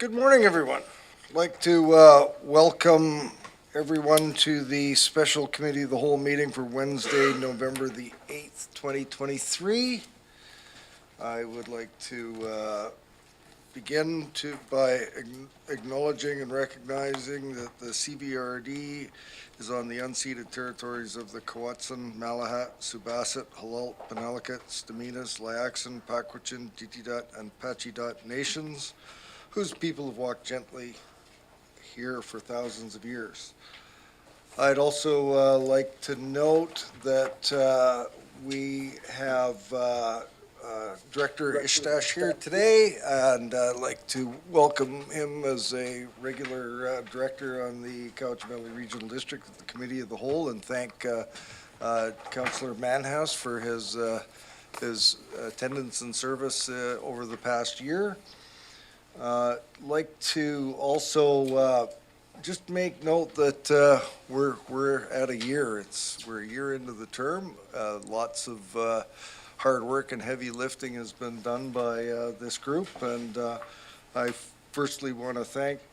Good morning, everyone. I'd like to welcome everyone to the Special Committee of the Whole meeting for Wednesday, November the 8th, 2023. I would like to begin by acknowledging and recognizing that the CVRD is on the unceded territories of the Kwatsan, Malahat, Subasit, Halalt, Penelakut, Staminas, Layaxan, Pakwachin, Titidat, and Pachidat nations, whose people have walked gently here for thousands of years. I'd also like to note that we have Director Ishtash here today, and I'd like to welcome him as a regular director on the Cowichan Valley Regional District of the Committee of the Whole, and thank Councillor Manhouse for his attendance and service over the past year. Like to also just make note that we're at a year. We're a year into the term. Lots of hard work and heavy lifting has been done by this group, and I firstly want to thank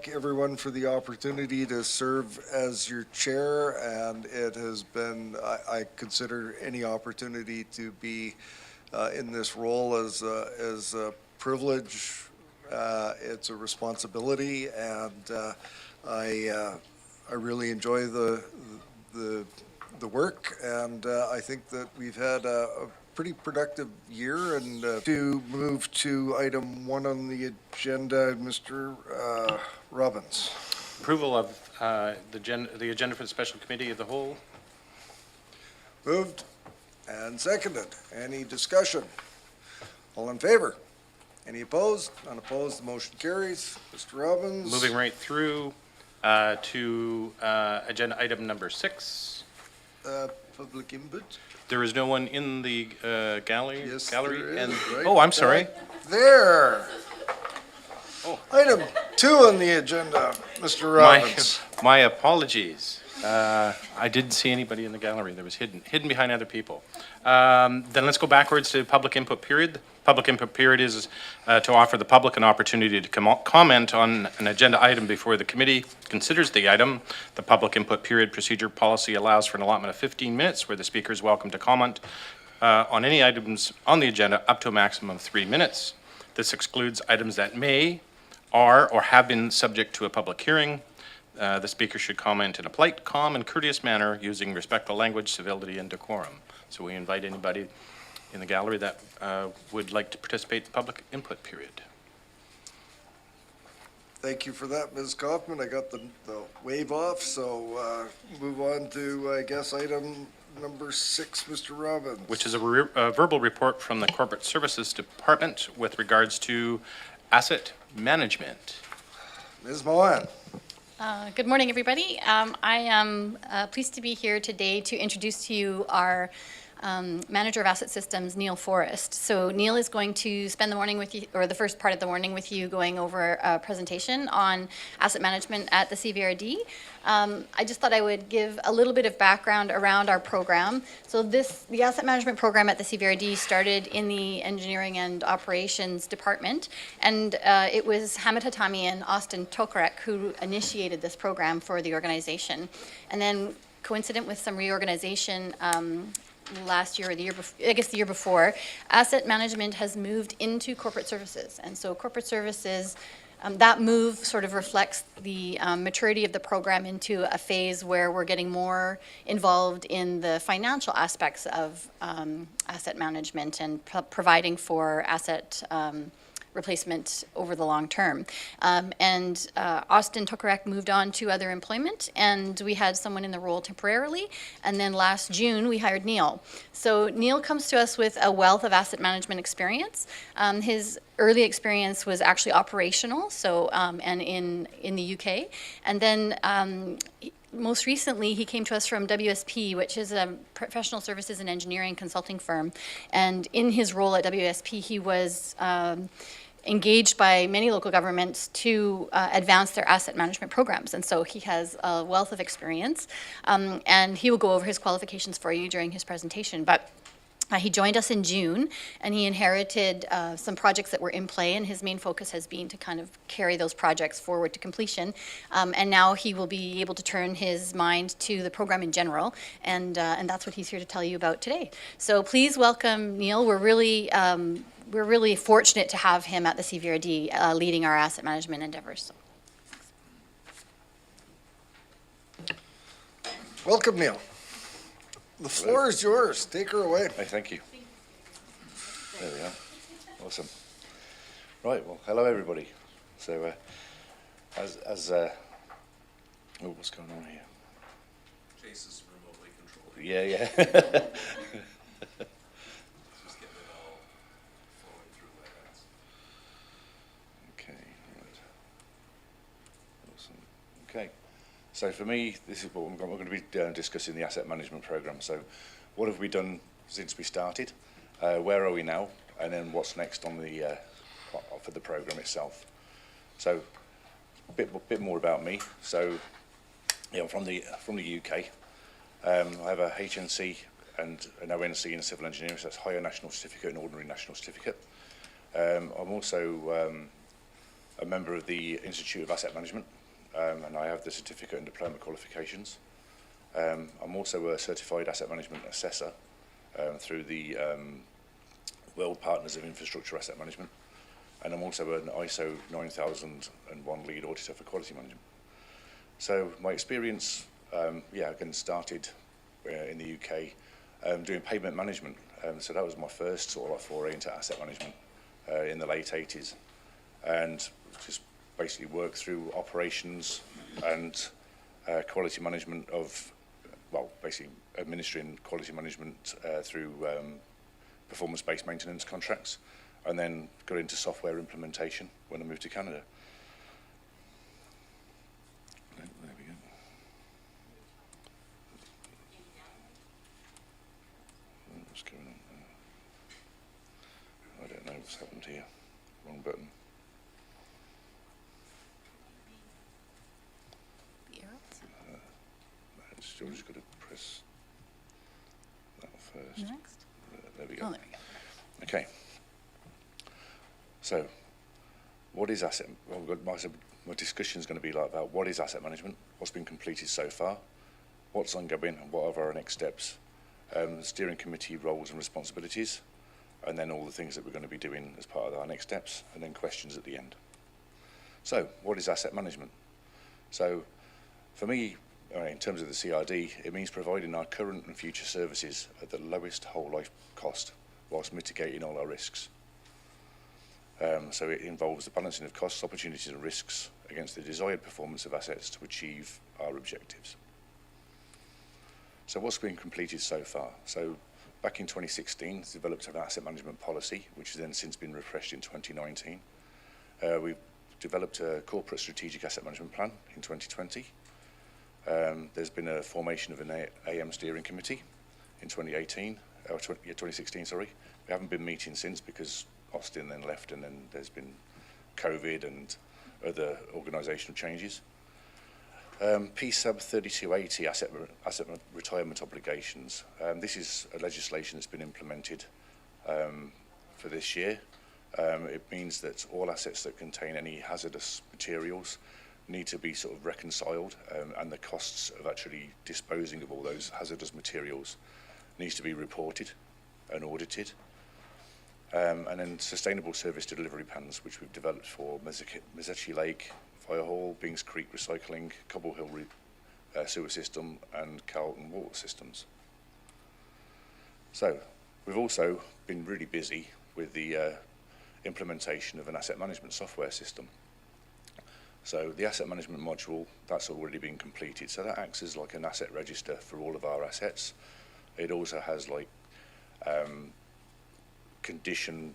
everyone for the opportunity to serve as your chair, and it has been, I consider any opportunity to be in this role as a privilege. It's a responsibility, and I really enjoy the work, and I think that we've had a pretty productive year. And to move to item 1 on the agenda, Mr. Robbins. Approval of the agenda for the Special Committee of the Whole. Moved and seconded. Any discussion? All in favor? Any opposed? Unopposed. The motion carries. Mr. Robbins. Moving right through to agenda item number 6. Public input. There is no one in the gallery. Yes, gallery, there is, and right oh, I'm sorry. There. Oh. Item 2 on the agenda, Mr. Robbins. My apologies. I didn't see anybody in the gallery. That was hidden behind other people. Then let's go backwards to public input period. Public input period is to offer the public an opportunity to comment on an agenda item before the committee considers the item. The public input period procedure policy allows for an allotment of 15 minutes where the speaker is welcome to comment on any items on the agenda up to a maximum of 3 minutes. This excludes items that may, are, or have been subject to a public hearing. The speaker should comment in a polite, calm, and courteous manner using respectful language, civility, and decorum. So we invite anybody in the gallery that would like to participate in the public input period. Thank you for that, Ms. Kaufman. I got the wave off, so move on to, I guess, item number 6, Mr. Robbins. Which is a verbal report from the Corporate Services Department with regards to asset management. Ms. Mohan. Good morning, everybody. I am pleased to be here today to introduce to you our Manager of Asset Systems, Neil Forrest. So Neil is going to spend the morning with you, or the first part of the morning with you, going over a presentation on asset management at the CVRD. I just thought I would give a little bit of background around our program. So the asset management program at the CVRD started in the engineering and operations department, and it was Hamid Hatami and Austin Tokarek who initiated this program for the organization. And then, coincident with some reorganization last year or the year before, I guess the year before, asset management has moved into corporate services. And so corporate services, that move sort of reflects the maturity of the program into a phase where we're getting more involved in the financial aspects of asset management and providing for asset replacement over the long term. Austin Tokarek moved on to other employment, and we had someone in the role temporarily. And then last June, we hired Neil. So Neil comes to us with a wealth of asset management experience. His early experience was actually operational, so and in the UK. And then most recently, he came to us from WSP, which is a professional services and engineering consulting firm. And in his role at WSP, he was engaged by many local governments to advance their asset management programs. And so he has a wealth of experience, and he will go over his qualifications for you during his presentation. But He joined us in June, and he inherited some projects that were in play, and his main focus has been to kind of carry those projects forward to completion. And now he will be able to turn his mind to the program in general, and that's what he's here to tell you about today. So please welcome Neil. We're really fortunate to have him at the CVRD leading our asset management endeavors. Welcome, Neil. The floor is yours. Take her away. Hey, thank you. There we are. Awesome. Right, well, hello everybody. So, oh, what's going on here? Chase is remotely controlled. Yeah. Just getting it all flowing through like that. Okay, right. Awesome. Okay. So for me, this is what we're going to be discussing, the asset management program. So what have we done since we started? Where are we now? And then what's next on the for the program itself? So a bit more about me. So yeah, from the UK. I have a HNC and an ONC in civil engineering, so that's Higher National Certificate and Ordinary National Certificate. I'm also a member of the Institute of Asset Management. And I have the certificate and diploma qualifications. I'm also a certified asset management assessor through the World Partners of Infrastructure Asset Management. And I'm also an ISO 9001 lead auditor for quality management. So my experience, again, started in the UK doing payment management. So that was my first sort of foray into asset management in the late 80s. And just basically work through operations and quality management of, well, basically administering quality management through performance-based maintenance contracts, and then got into software implementation when I moved to Canada. There we go. What's going on there? I don't know what's happened here. Wrong button. Still just got to press that first. Next. There we go. Oh, there we go. Okay. So, what is asset? Well, my discussion is going to be like about what is asset management, what's been completed so far, what's ongoing, and what are our next steps. Steering committee roles and responsibilities, and then all the things that we're going to be doing as part of our next steps, and then questions at the end. So, what is asset management? So, for me, in terms of the CRD, it means providing our current and future services at the lowest whole life cost whilst mitigating all our risks. So it involves the balancing of costs, opportunities and risks against the desired performance of assets to achieve our objectives. So what's been completed so far? So back in 2016, developed an asset management policy, which has then since been refreshed in 2019. We've developed a corporate strategic asset management plan in 2020. There's been a formation of an AM steering committee in 2016, sorry. We haven't been meeting since because Austin then left, and then there's been COVID and other organisational changes. PSUB 3280, asset retirement obligations. This is a legislation that's been implemented for this year. It means that all assets that contain any hazardous materials need to be sort of reconciled, and the costs of actually disposing of all those hazardous materials needs to be reported and audited. And then sustainable service delivery plans, which we've developed for Mezechi Lake, Firehall, Bings Creek Recycling, Cobble Hill Sewer System, and Carlton Water Systems. So we've also been really busy with the implementation of an asset management software system. So the asset management module, that's already been completed. So that acts as like an asset register for all of our assets. It also has like condition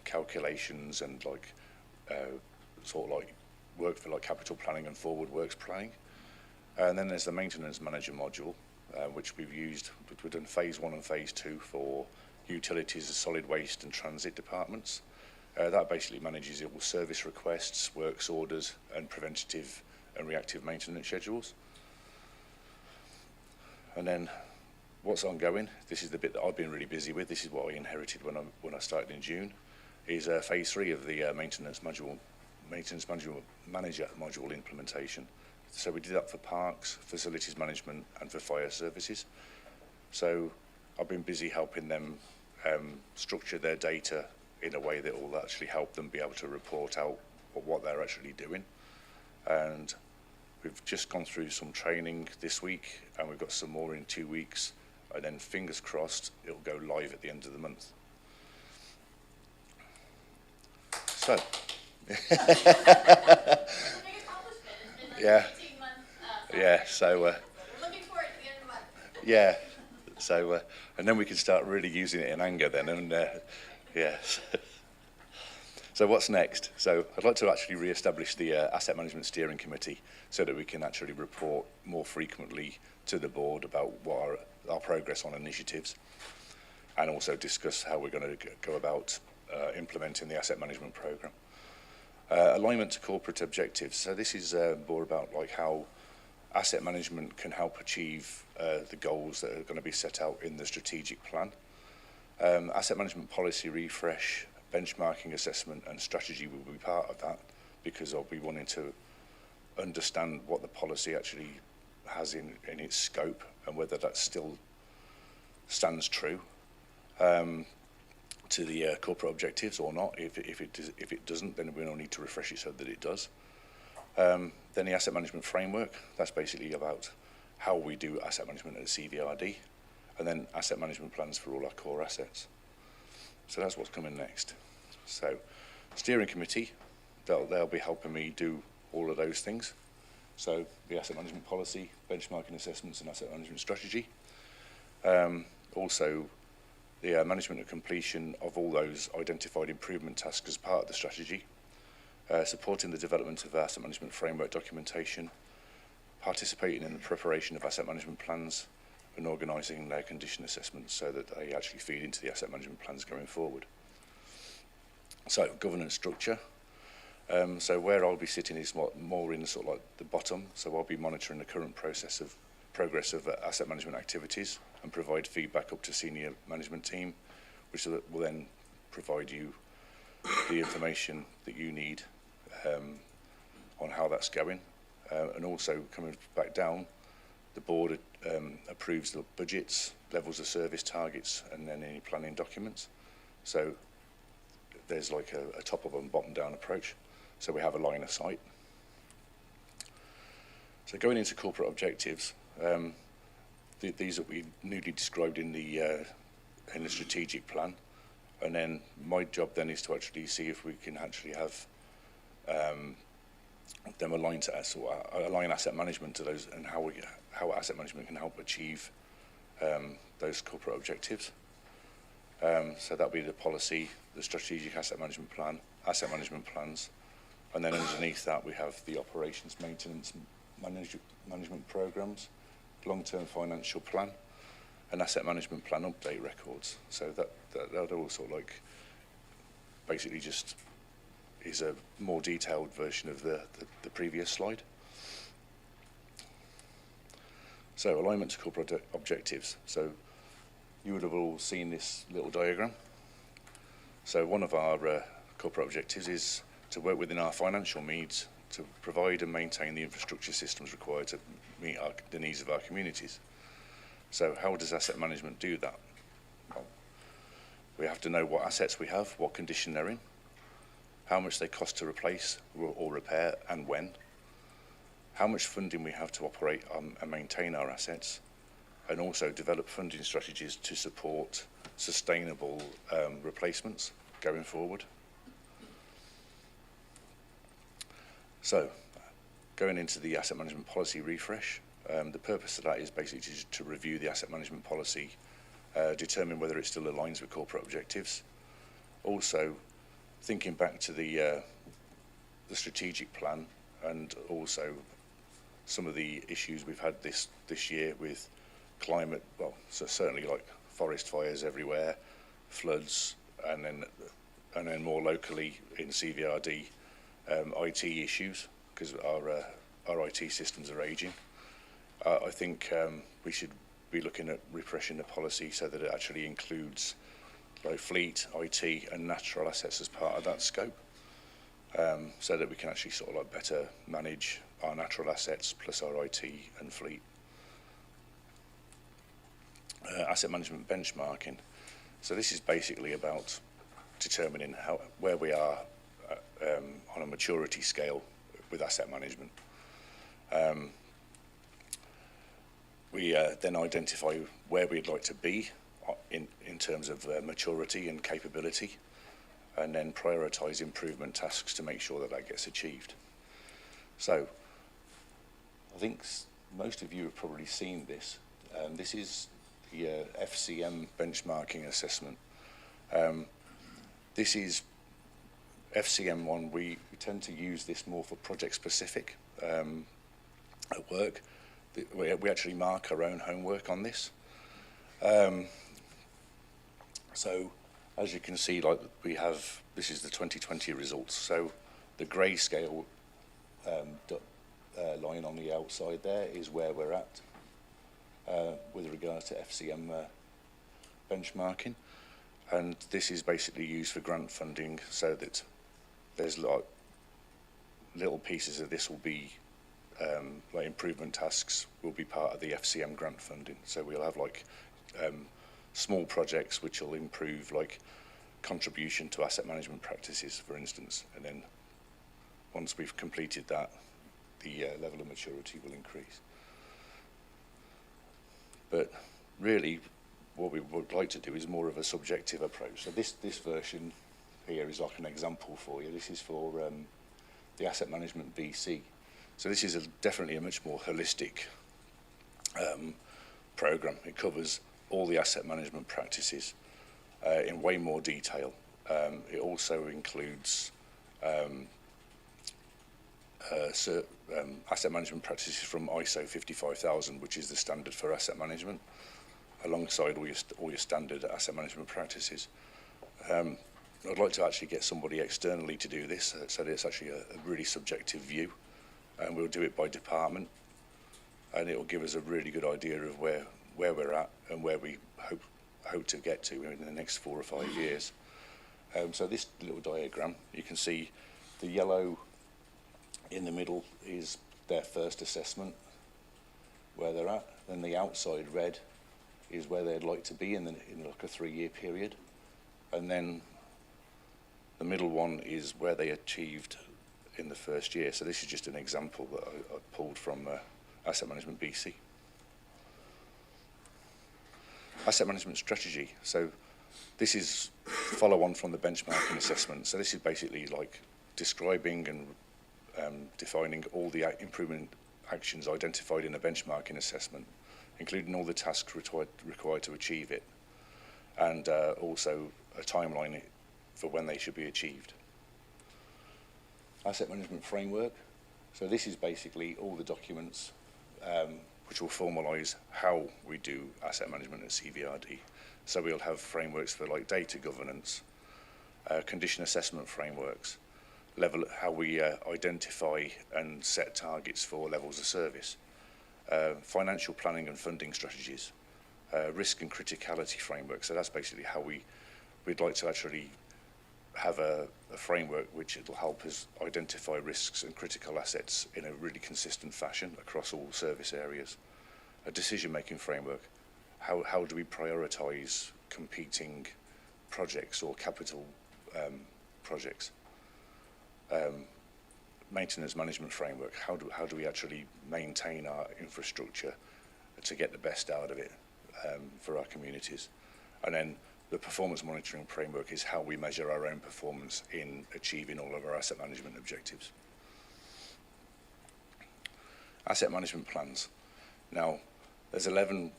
calculations and like sort of like work for like capital planning and forward works planning. And then there's the maintenance manager module, which we've done phase 1 and phase 2 for utilities, solid waste and transit departments. That basically manages all service requests, works orders, and preventative and reactive maintenance schedules. And then what's ongoing, this is the bit that I've been really busy with, this is what I inherited when I started in June, is phase 3 of the maintenance management manager module implementation. So we did that for parks, facilities management and for fire services. So I've been busy helping them structure their data in a way that will actually help them be able to report out what they're actually doing. And we've just gone through some training this week, and we've got some more in 2 weeks, and then fingers crossed it'll go live at the end of the month. So yeah, yeah. So Looking forward to the end of the month. yeah. So and then we can start really using it in anger then, and yes. So what's next? So I'd like to actually re-establish the Asset Management Steering Committee so that we can actually report more frequently to the board about what our progress on initiatives, and also discuss how we're going to go about implementing the asset management programme. Alignment to corporate objectives. So this is more about like how asset management can help achieve the goals that are going to be set out in the strategic plan. Asset management policy refresh, benchmarking assessment and strategy will be part of that, because I'll be wanting to understand what the policy actually has in its scope and whether that still stands true to the corporate objectives or not. If it doesn't, then we'll need to refresh it so that it does. Then the asset management framework, that's basically about how we do asset management at CVRD, and then asset management plans for all our core assets. So that's what's coming next. So steering committee, they'll be helping me do all of those things. So the asset management policy, benchmarking assessments and asset management strategy. Also the management and completion of all those identified improvement tasks as part of the strategy. Supporting the development of asset management framework documentation, participating in the preparation of asset management plans, and organising their condition assessments so that they actually feed into the asset management plans going forward. So governance structure. So where I'll be sitting is more in the sort of like the bottom. So I'll be monitoring the current progress of asset management activities and provide feedback up to senior management team, which will then provide you the information that you need on how that's going. And also coming back down, the board approves the budgets, levels of service targets, and then any planning documents. So there's like a top up and bottom down approach. So we have a line of sight. So going into corporate objectives, these that we newly described in the strategic plan, and then my job then is to actually see if we can actually have them aligned to us, or align asset management to those, and how asset management can help achieve those corporate objectives. So that'll be the policy, the strategic asset management plan, asset management plans, and then underneath that we have the operations maintenance management programs, long-term financial plan, and asset management plan update records. So that all sort of like basically just is a more detailed version of the previous slide. So alignment to corporate objectives. So you would have all seen this little diagram. So one of our corporate objectives is to work within our financial needs to provide and maintain the infrastructure systems required to meet the needs of our communities. So how does asset management do that? Well, we have to know what assets we have, what condition they're in, how much they cost to replace or repair and when, how much funding we have to operate and maintain our assets, and also develop funding strategies to support sustainable replacements going forward. So, going into the asset management policy refresh, the purpose of that is basically to review the asset management policy, determine whether it still aligns with corporate objectives. Also, thinking back to the strategic plan, and also some of the issues we've had this year with climate, well, so certainly like forest fires everywhere, floods, and then more locally in CVRD, IT issues, because our IT systems are aging. I think we should be looking at refreshing the policy so that it actually includes like fleet, IT, and natural assets as part of that scope, so that we can actually sort of like better manage our natural assets plus our IT and fleet. Asset management benchmarking. So this is basically about determining where we are on a maturity scale with asset management. We then identify where we'd like to be in terms of maturity and capability, and then prioritise improvement tasks to make sure that that gets achieved. So I think most of you have probably seen this. This is the FCM benchmarking assessment. This is FCM1. We tend to use this more for project specific at work. We actually mark our own homework on this. So as you can see, like this is the 2020 results. So the grayscale line on the outside there is where we're at with regard to FCM benchmarking. And this is basically used for grant funding, so that there's like little pieces of this will be like improvement tasks will be part of the FCM grant funding. So we'll have like small projects which will improve like contribution to asset management practices, for instance, and then once we've completed that, the level of maturity will increase. But really, what we would like to do is more of a subjective approach. So this version here is like an example for you. This is for the Asset Management BC. So this is definitely a much more holistic program. It covers all the asset management practices in way more detail. It also includes asset management practices from ISO 55000, which is the standard for asset management, alongside all your standard asset management practices. I'd like to actually get somebody externally to do this, so that it's actually a really subjective view, and we'll do it by department, and it will give us a really good idea of where we're at and where we hope to get to in the next 4 or 5 years. So this little diagram, you can see the yellow in the middle is their first assessment, where they're at, then the outside red is where they'd like to be in like a 3-year period, and then the middle one is where they achieved in the first year. So this is just an example that I pulled from Asset Management BC. Asset management strategy. So this is follow on from the benchmarking assessment. So this is basically like describing and defining all the improvement actions identified in a benchmarking assessment, including all the tasks required to achieve it, and also a timeline for when they should be achieved. Asset management framework. So this is basically all the documents which will formalise how we do asset management at CVRD. So we'll have frameworks for like data governance, condition assessment frameworks, how we identify and set targets for levels of service, financial planning and funding strategies, risk and criticality framework. So that's basically how we'd like to actually have a framework which will help us identify risks and critical assets in a really consistent fashion across all service areas. A decision-making framework. How do we prioritise competing projects or capital projects? Maintenance management framework. How do we actually maintain our infrastructure to get the best out of it for our communities? And then the performance monitoring framework is how we measure our own performance in achieving all of our asset management objectives. Asset management plans. Now, there's 11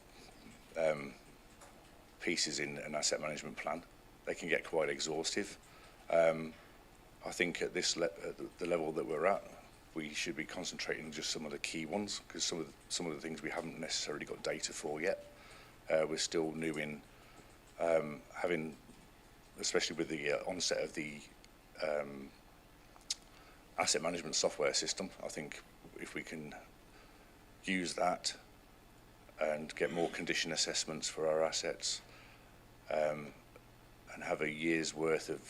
pieces in an asset management plan. They can get quite exhaustive. I think at the level that we're at, we should be concentrating on just some of the key ones, because some of the things we haven't necessarily got data for yet. We're still new in having, especially with the onset of the asset management software system. I think if we can use that and get more condition assessments for our assets, and have a year's worth of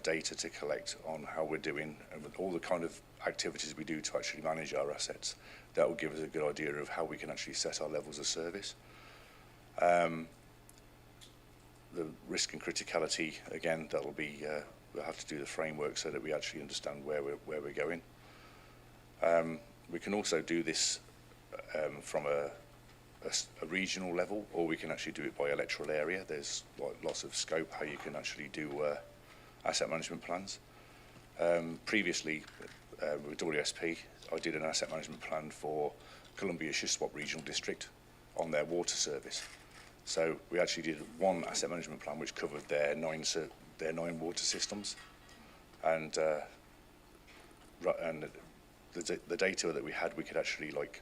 data to collect on how we're doing and with all the kind of activities we do to actually manage our assets. That will give us a good idea of how we can actually set our levels of service. The risk and criticality, again, that'll be, we'll have to do the framework so that we actually understand where we're going. We can also do this from a regional level, or we can actually do it by electoral area. There's lots of scope how you can actually do asset management plans. Previously, with WSP, I did an asset management plan for Columbia Shuswap Regional District on their water service. So we actually did one asset management plan which covered their nine water systems, and the data that we had, we could actually it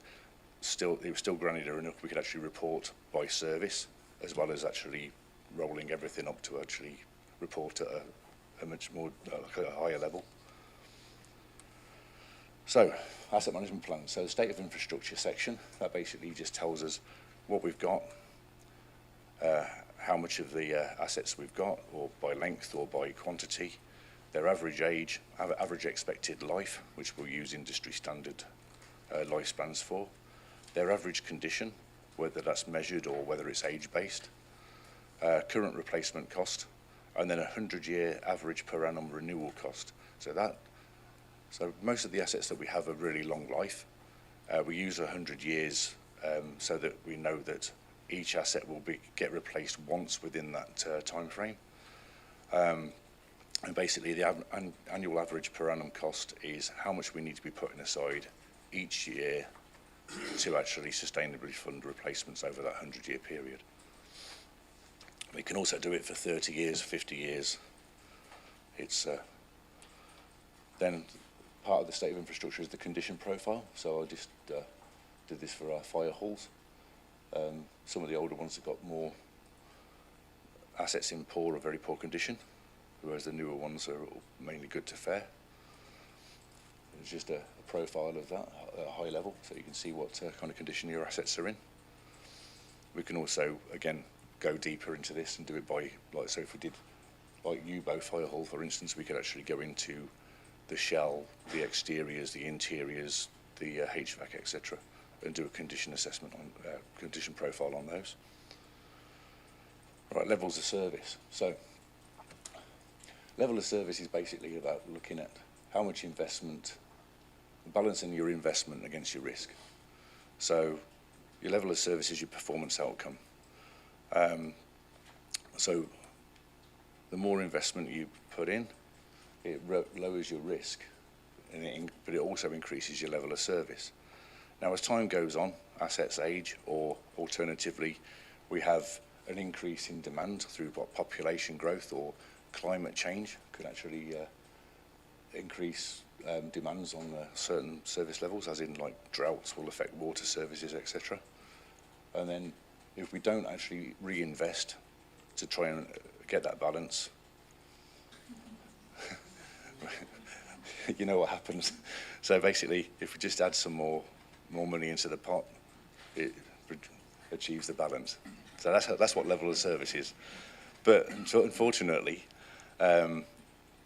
was still granular enough. We could actually report by service, as well as actually rolling everything up to actually report at a much more a higher level. So, asset management plan. So the state of infrastructure section, that basically just tells us what we've got, how much of the assets we've got, or by length or by quantity, their average age, average expected life, which we'll use industry standard lifespans for, their average condition, whether that's measured or whether it's age-based, current replacement cost, and then a 100-year average per annum renewal cost. So most of the assets that we have a really long life. We use 100 years so that we know that each asset will get replaced once within that time frame. And basically the annual average per annum cost is how much we need to be putting aside each year to actually sustainably fund replacements over that 100-year period. We can also do it for 30 years, 50 years. It's then part of the state of infrastructure is the condition profile. So I just did this for our fire halls. Some of the older ones have got more assets in poor or very poor condition, whereas the newer ones are mainly good to fair. It's just a profile of that at a high level, so you can see what kind of condition your assets are in. We can also, again, go deeper into this and do it by, so if we did, U-Bow Fire Hall, for instance, we could actually go into the shell, the exteriors, the interiors, the HVAC, etc., and do a condition assessment on, condition profile on those. Right, levels of service. So, level of service is basically about looking at how much investment, balancing your investment against your risk. So, your level of service is your performance outcome. So, the more investment you put in, it lowers your risk, but it also increases your level of service. Now, as time goes on, assets age, or alternatively, we have an increase in demand through population growth or climate change could actually increase demands on certain service levels, as in like droughts will affect water services, etc. And then if we don't actually reinvest to try and get that balance, you know what happens. So basically, if we just add some more money into the pot, it achieves the balance. So that's what level of service is. But unfortunately,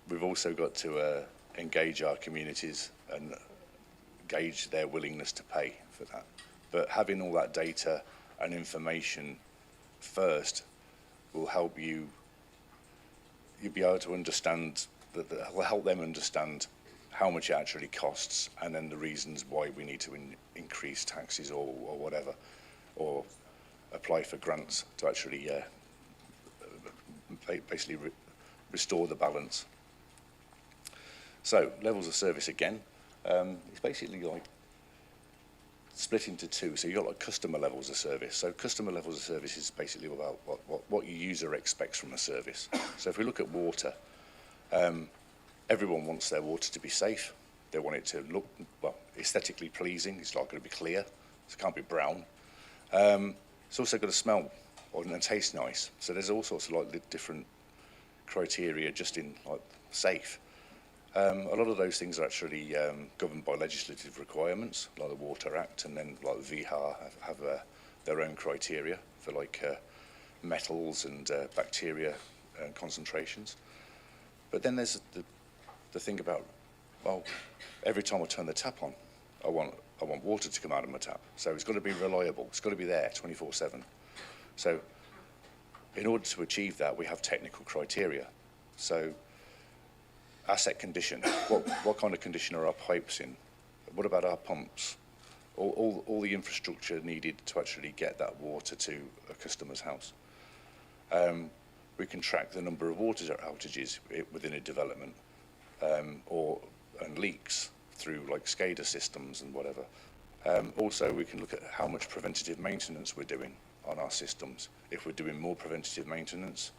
we've also got to engage our communities and gauge their willingness to pay for that. But having all that data and information first will help you'll be able to understand, will help them understand how much it actually costs, and then the reasons why we need to increase taxes or whatever, or apply for grants to actually basically restore the balance. So levels of service again, it's basically like split into two. So you've got like customer levels of service. So customer levels of service is basically about what your user expects from a service. So if we look at water, everyone wants their water to be safe. They want it to look, well, aesthetically pleasing. It's not going to be clear, so it can't be brown. It's also got to smell and taste nice. So there's all sorts of like different criteria just in like safe. A lot of those things are actually governed by legislative requirements, like the Water Act, and then like the VHAR have their own criteria for like metals and bacteria concentrations. But then there's the thing about, well, every time I turn the tap on, I want water to come out of my tap. So it's got to be reliable. It's got to be there 24/7. So in order to achieve that, we have technical criteria. So asset condition, what kind of condition are our pipes in? What about our pumps? All the infrastructure needed to actually get that water to a customer's house. We can track the number of water outages within a development and leaks through like SCADA systems and whatever. Also, we can look at how much preventative maintenance we're doing on our systems. If we're doing more preventative maintenance,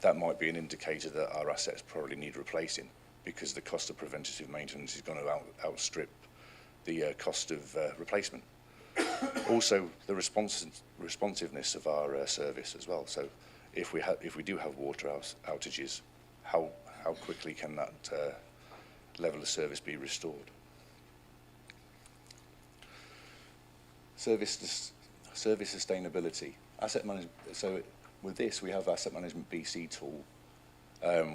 that might be an indicator that our assets probably need replacing, because the cost of preventative maintenance is going to outstrip the cost of replacement. Also, the responsiveness of our service as well. So if we do have water outages, how quickly can that level of service be restored? Service sustainability, asset management. So with this, we have Asset Management BC tool,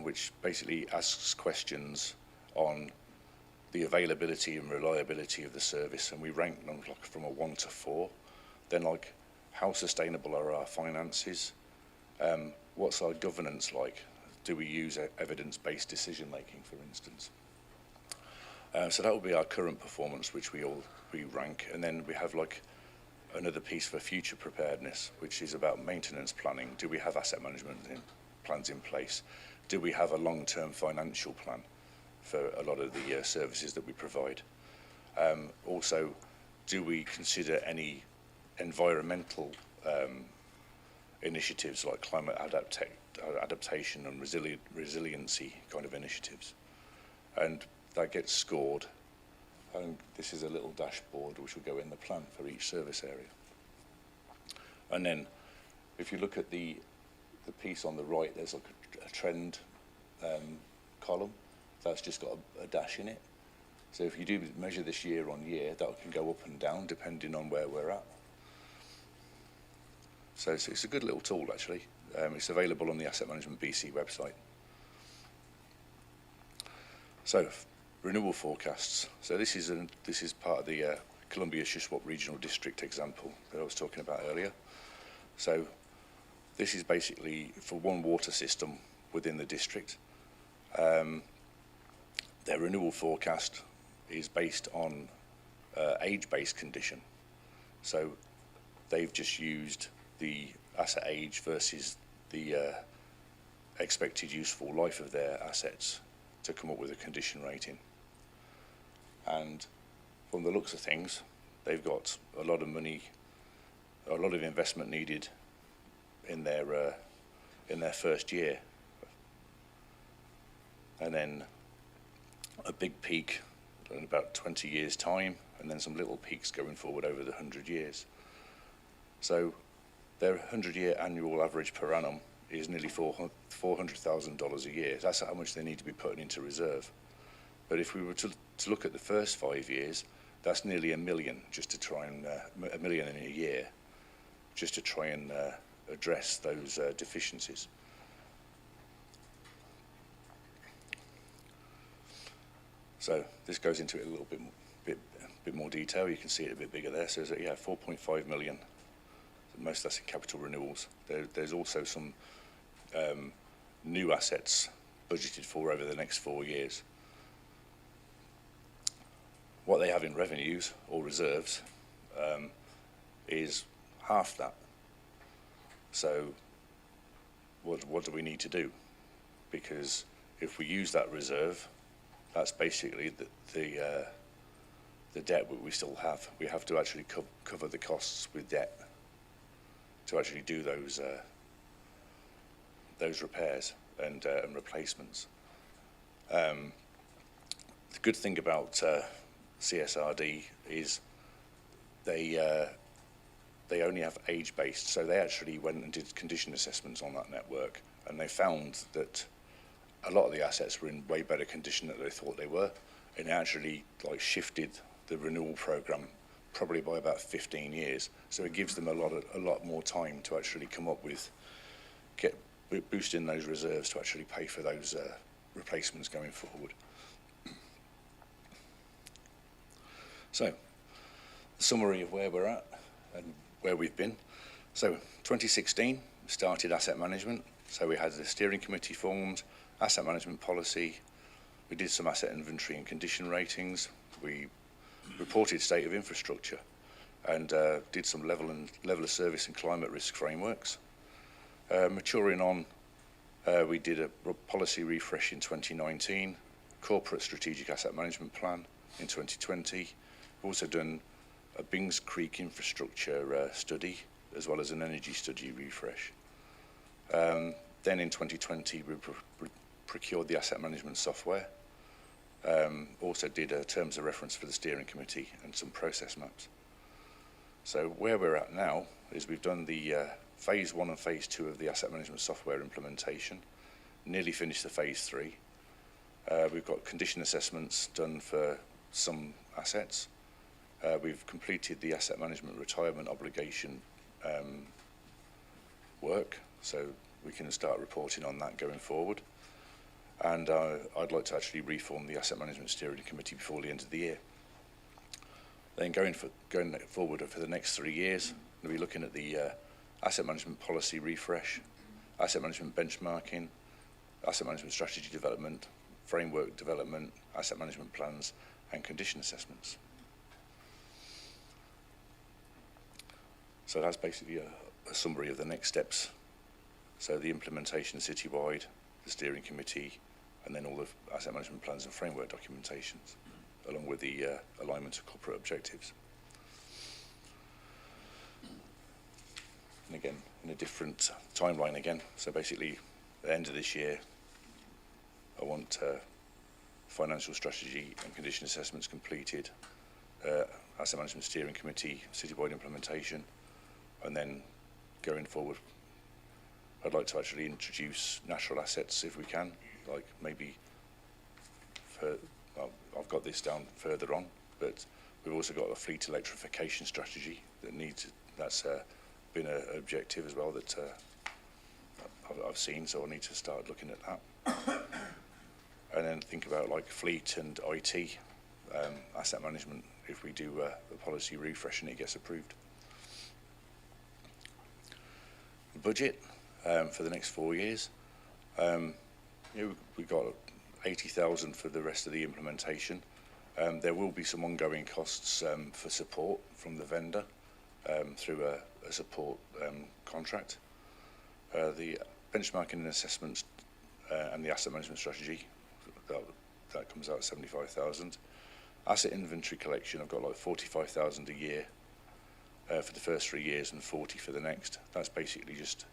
which basically asks questions on the availability and reliability of the service, and we rank them like from a 1 to 4. Then like, how sustainable are our finances? What's our governance like? Do we use evidence-based decision making, for instance? So that would be our current performance, which we rank, and then we have like another piece for future preparedness, which is about maintenance planning. Do we have asset management plans in place? Do we have a long-term financial plan for a lot of the services that we provide? Also, do we consider any environmental initiatives like climate adaptation and resiliency kind of initiatives? And that gets scored. And this is a little dashboard which will go in the plan for each service area. And then if you look at the piece on the right, there's like a trend column that's just got a dash in it. So if you do measure this year on year, that can go up and down depending on where we're at. So it's a good little tool actually. It's available on the Asset Management BC website. So renewal forecasts. So this is part of the Columbia Shuswap Regional District example that I was talking about earlier. So this is basically for one water system within the district. Their renewal forecast is based on age-based condition. So they've just used the asset age versus the expected useful life of their assets to come up with a condition rating. And from the looks of things, they've got a lot of money, a lot of investment needed in their first year, and then a big peak in about 20 years' time, and then some little peaks going forward over the 100 years. So their 100-year annual average per annum is nearly $400,000 a year. That's how much they need to be putting into reserve. But if we were to look at the first 5 years, that's nearly $1 million just to try and $1 million in a year, just to try and address those deficiencies. So this goes into it a little bit more detail. You can see it a bit bigger there. So yeah, 4.5 million. Most of that's in capital renewals. There's also some new assets budgeted for over the next 4 years. What they have in revenues or reserves is half that. So what do we need to do? Because if we use that reserve, that's basically the debt that we still have. We have to actually cover the costs with debt to actually do those repairs and replacements. The good thing about CSRD is they only have age-based, so they actually went and did condition assessments on that network, and they found that a lot of the assets were in way better condition than they thought they were, and it actually like shifted the renewal program probably by about 15 years. So it gives them a lot more time to actually come up with, boosting those reserves to actually pay for those replacements going forward. So, summary of where we're at and where we've been. So 2016, we started asset management. So we had the steering committee formed, asset management policy. We did some asset inventory and condition ratings. We reported state of infrastructure and did some level of service and climate risk frameworks. Maturing on, we did a policy refresh in 2019, corporate strategic asset management plan in 2020. We've also done a Bings Creek infrastructure study, as well as an energy study refresh. Then in 2020, we procured the asset management software. Also did terms of reference for the steering committee and some process maps. So where we're at now is we've done the phase 1 and phase 2 of the asset management software implementation, nearly finished the phase 3. We've got condition assessments done for some assets. We've completed the asset management retirement obligation work, so we can start reporting on that going forward. And I'd like to actually reform the asset management steering committee before the end of the year. Then going forward for the next 3 years, we'll be looking at the asset management policy refresh, asset management benchmarking, asset management strategy development, framework development, asset management plans, and condition assessments. So that's basically a summary of the next steps. So the implementation citywide, the steering committee, and then all the asset management plans and framework documentations, along with the alignment of corporate objectives. And again, in a different timeline again. So basically, at the end of this year, I want financial strategy and condition assessments completed, asset management steering committee, citywide implementation, and then going forward, I'd like to actually introduce natural assets if we can, like maybe I've got this down further on, but we've also got a fleet electrification strategy that's been an objective as well that I've seen, so I need to start looking at that. And then think about like fleet and IT, asset management, if we do a policy refresh and it gets approved. The budget for the next 4 years, we've got 80,000 for the rest of the implementation. There will be some ongoing costs for support from the vendor through a support contract. The benchmarking and assessments and the asset management strategy, that comes out at 75,000. Asset inventory collection, I've got like 45,000 a year for the first 3 years and 40 for the next. That's basically just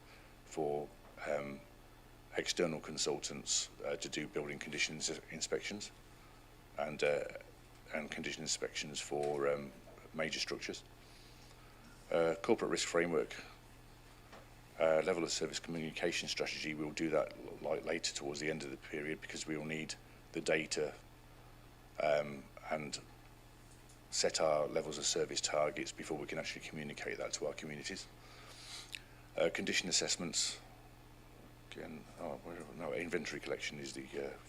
for external consultants to do building conditions inspections and condition inspections for major structures. Corporate risk framework, level of service communication strategy, we'll do that later towards the end of the period because we will need the data and set our levels of service targets before we can actually communicate that to our communities. Condition assessments, again, inventory collection is the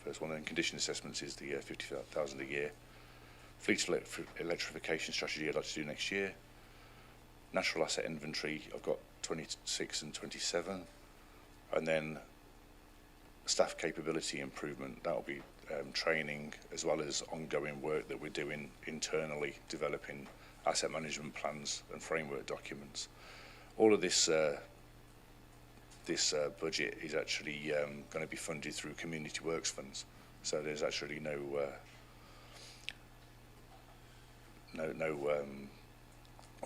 first one, and condition assessments is the 50,000 a year. Fleet electrification strategy I'd like to do next year. Natural asset inventory, I've got 26 and 27. And then staff capability improvement, that'll be training as well as ongoing work that we're doing internally, developing asset management plans and framework documents. All of this budget is actually going to be funded through Community Works funds. So there's actually no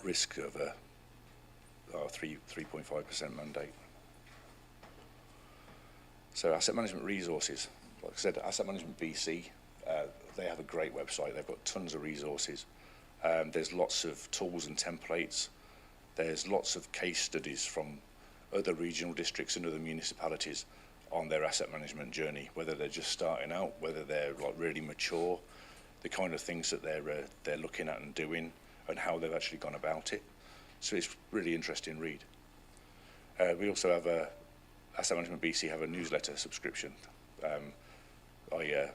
risk of a 3.5% mandate. So asset management resources, like I said, Asset Management BC, they have a great website. They've got tons of resources. There's lots of tools and templates. There's lots of case studies from other regional districts and other municipalities on their asset management journey, whether they're just starting out, whether they're like really mature, the kind of things that they're looking at and doing, and how they've actually gone about it. So it's really interesting read. We also have Asset Management BC have a newsletter subscription. I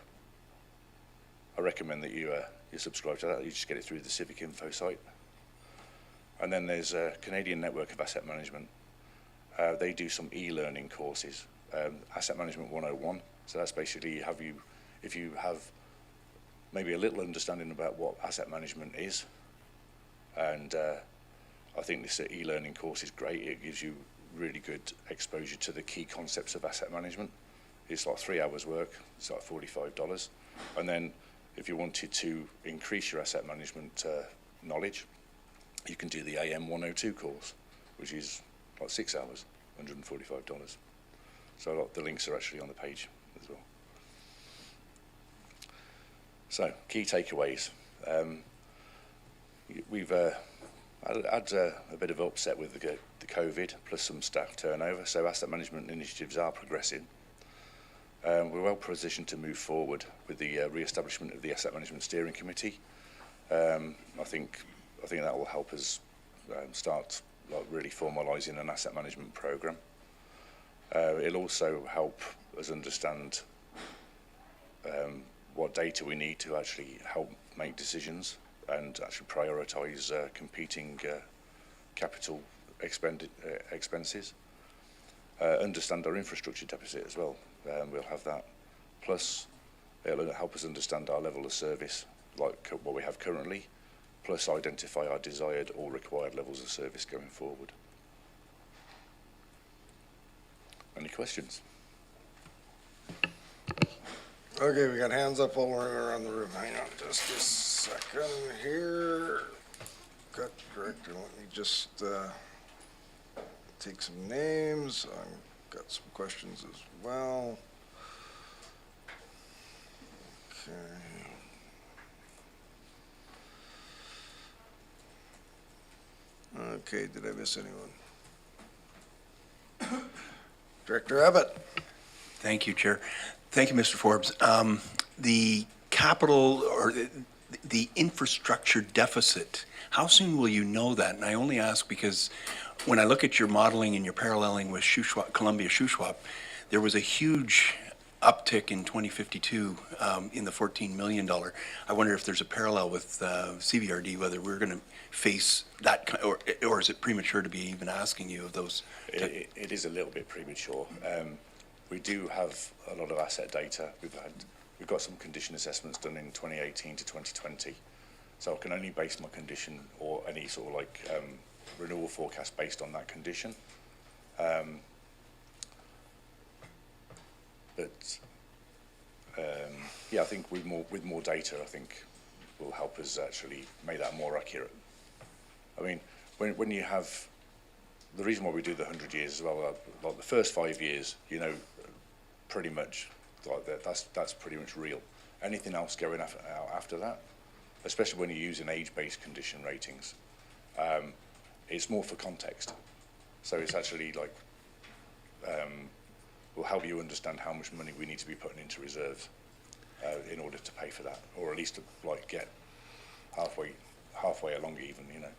recommend that you subscribe to that. You just get it through the Civic Info site. And then there's a Canadian Network of Asset Management. They do some e-learning courses, Asset Management 101. So that's basically if you have maybe a little understanding about what asset management is, and I think this e-learning course is great. It gives you really good exposure to the key concepts of asset management. It's like 3 hours work. It's like $45. And then if you wanted to increase your asset management knowledge, you can do the AM 102 course, which is like 6 hours, $145. So the links are actually on the page as well. So, key takeaways. We've had a bit of upset with the COVID, plus some staff turnover, so asset management initiatives are progressing. We're well positioned to move forward with the re-establishment of the Asset Management Steering Committee. I think that will help us start really formalising an asset management programme. It'll also help us understand what data we need to actually help make decisions and actually prioritise competing capital expenses. Understand our infrastructure deficit as well. We'll have that. Plus, it'll help us understand our level of service, like what we have currently, plus identify our desired or required levels of service going forward. Any questions? Okay, we got hands up all around the room. Hang on just a second here. Got director, let me just take some names. I've got some questions as well. Okay, did I miss anyone? Director Abbott. Thank you, Chair. Thank you, Mr. Forbes. The capital or the infrastructure deficit, how soon will you know that? And I only ask because when I look at your modeling and your paralleling with Columbia Shuswap, there was a huge uptick in 2052 in the $14 million. I wonder if there's a parallel with CVRD, whether we're going to face that, or is it premature to be even asking you of those? It is a little bit premature. We do have a lot of asset data. We've got some condition assessments done in 2018 to 2020. So I can only base my condition or any sort of like renewal forecast based on that condition. Yeah, I think with more data, I think will help us actually make that more accurate. I mean, when you have the reason why we do the 100 years as well, like the first 5 years, you know, pretty much like that's pretty much real. Anything else going after that, especially when you're using age-based condition ratings, it's more for context. So it's actually like will help you understand how much money we need to be putting into reserves in order to pay for that, or at least to like get halfway along even, you know.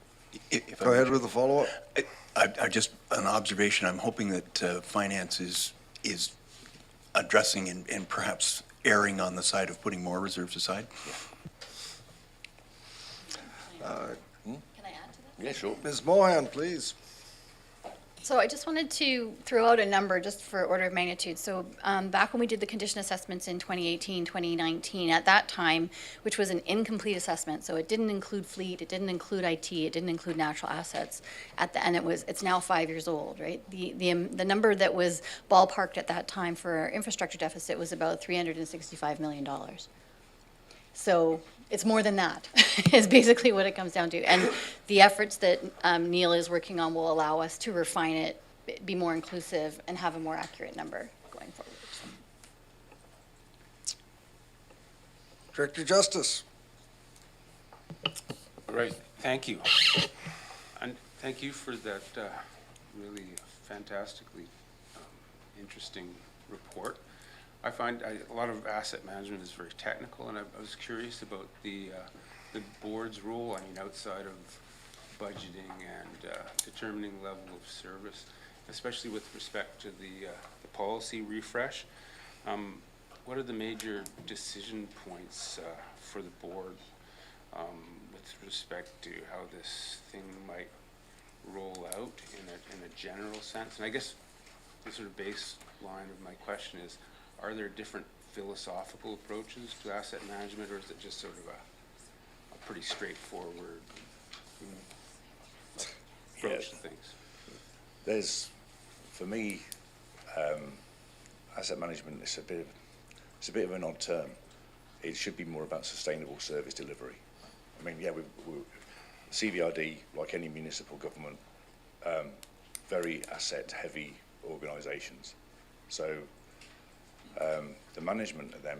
Go ahead with the follow-up. I just, an observation, I'm hoping that finance is addressing and perhaps erring on the side of putting more reserves aside. Can I add to that? Yeah, sure. Ms. Mohan, please. So I just wanted to throw out a number just for order of magnitude. So back when we did the condition assessments in 2018, 2019, at that time, which was an incomplete assessment, so it didn't include fleet, it didn't include IT, it didn't include natural assets. And it's now 5 years old, right? The number that was ballparked at that time for our infrastructure deficit was about $365 million. So it's more than that, is basically what it comes down to. And the efforts that Neil is working on will allow us to refine it, be more inclusive, and have a more accurate number going forward. Director Justice. Great, thank you. And thank you for that really fantastically interesting report. I find a lot of asset management is very technical, and I was curious about the the board's role, I mean, outside of budgeting and determining level of service, especially with respect to the policy refresh. What are the major decision points for the board with respect to how this thing might roll out in a general sense? And I guess the sort of baseline of my question is, are there different philosophical approaches to asset management, or is it just sort of a pretty straightforward approach to things? There's, for me, asset management is it's a bit of an odd term. It should be more about sustainable service delivery. I mean, yeah, CVRD, like any municipal government, very asset-heavy organisations. So the management of them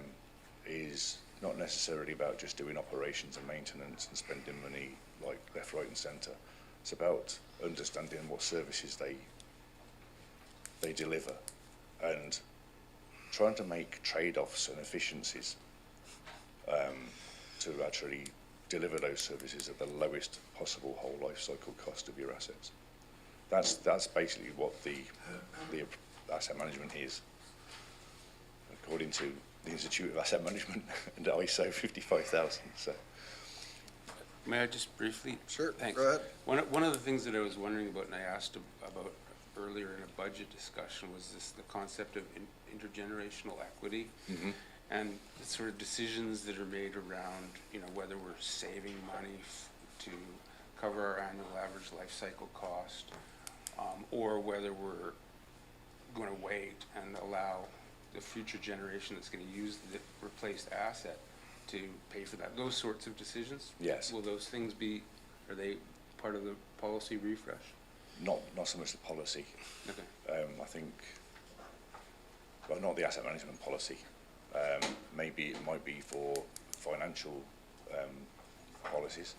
is not necessarily about just doing operations and maintenance and spending money like left, right and centre. It's about understanding what services they deliver and trying to make trade-offs and efficiencies to actually deliver those services at the lowest possible whole life cycle cost of your assets. That's basically what the asset management is, according to the Institute of Asset Management and ISO 55000. So. May I just briefly? Sure, Thanks. go ahead. One of the things that I was wondering about, and I asked about earlier in a budget discussion, was the concept of intergenerational equity. Mm-hmm. And the sort of decisions that are made around, whether we're saving money to cover our annual average life cycle cost, or whether we're going to wait and allow the future generation that's going to use the replaced asset to pay for that. Those sorts of decisions? Yes. Will those things are they part of the policy refresh? Not so much the policy. Okay. I think, well, not the asset management policy. Maybe it might be for financial policies.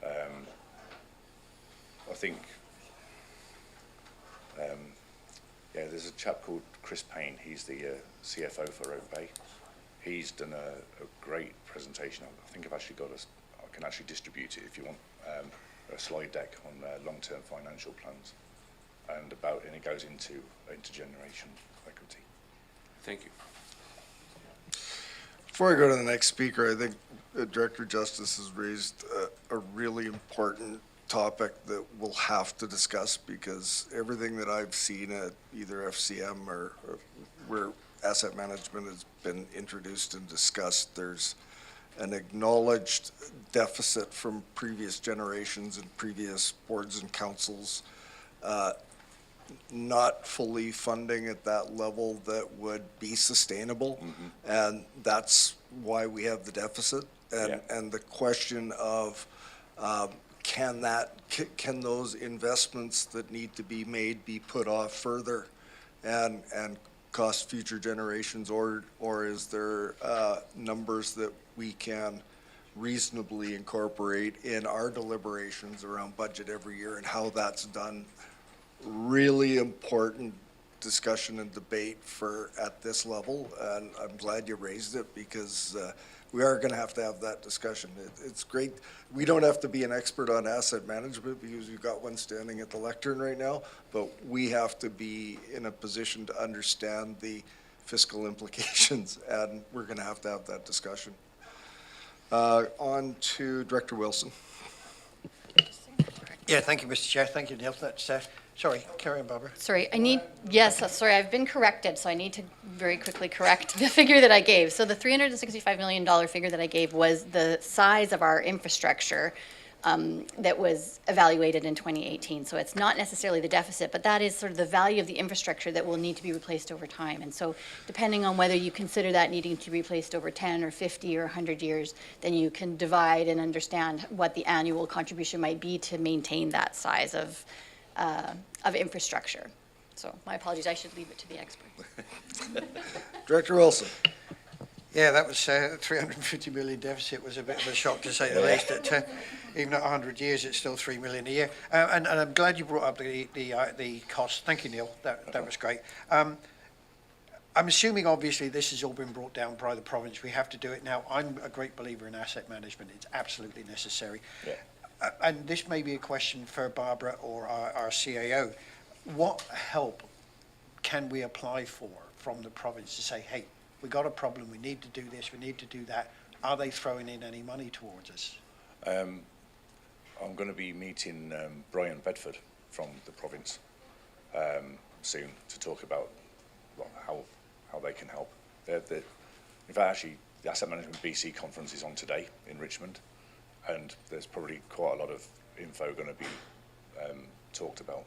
I think, there's a chap called Chris Payne. He's the CFO for OPay. He's done a great presentation. I think I can actually distribute it if you want, a slide deck on long-term financial plans and it goes into intergenerational equity. Thank you. Before I go to the next speaker, I think Director Justice has raised a really important topic that we'll have to discuss, because everything that I've seen at either FCM or where asset management has been introduced and discussed, there's an acknowledged deficit from previous generations and previous boards and councils, not fully funding at that level that would be sustainable. Mm-hmm. And that's why we have the deficit. And the question of can those investments that need to be made be put off further and cost future generations, or is there numbers that we can reasonably incorporate in our deliberations around budget every year and how that's done? Really important discussion and debate at this level, and I'm glad you raised it, because we are going to have that discussion. It's great. We don't have to be an expert on asset management because we've got one standing at the lectern right now, but we have to be in a position to understand the fiscal implications, and we're going to have that discussion. On to Director Wilson. Yeah, thank you, Mr. Chair. Thank you, Neil. That's, sorry, carry on, Barbara. Sorry, sorry, I've been corrected, so I need to very quickly correct the figure that I gave. So the $365 million figure that I gave was the size of our infrastructure that was evaluated in 2018. So it's not necessarily the deficit, but that is sort of the value of the infrastructure that will need to be replaced over time. And so depending on whether you consider that needing to be replaced over 10 or 50 or 100 years, then you can divide and understand what the annual contribution might be to maintain that size of infrastructure. So my apologies, I should leave it to the experts. Director Wilson. Yeah, that was 350 million deficit was a bit of a shock, to say the least. Even at 100 years, it's still 3 million a year. And I'm glad you brought up the cost. Thank you, Neil. That was great. I'm assuming obviously this has all been brought down by the province. We have to do it now. I'm a great believer in asset management. It's absolutely necessary. Yeah. And this may be a question for Barbara or our CAO. What help can we apply for from the province to say, hey, we got a problem, we need to do this, we need to do that? Are they throwing in any money towards us? I'm going to be meeting Brian Bedford from the province soon to talk about how they can help. In fact, actually, the Asset Management BC conference is on today in Richmond, and there's probably quite a lot of info going to be talked about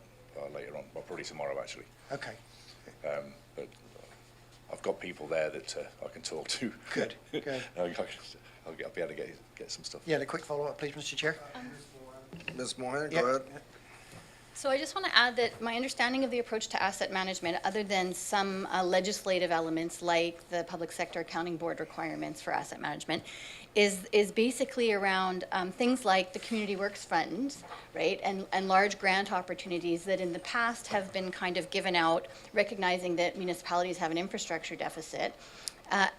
later on, well, probably tomorrow actually. Okay, But I've got people there that I can talk to. good, good. I'll be able to get some stuff. Yeah, and a quick follow-up, please, Mr. Chair. Ms. Moynihan, Yeah. go ahead. So I just want to add that my understanding of the approach to asset management, other than some legislative elements like the Public Sector Accounting Board requirements for asset management, is basically around things like the Community Works Fund, right, and large grant opportunities that in the past have been kind of given out, recognizing that municipalities have an infrastructure deficit.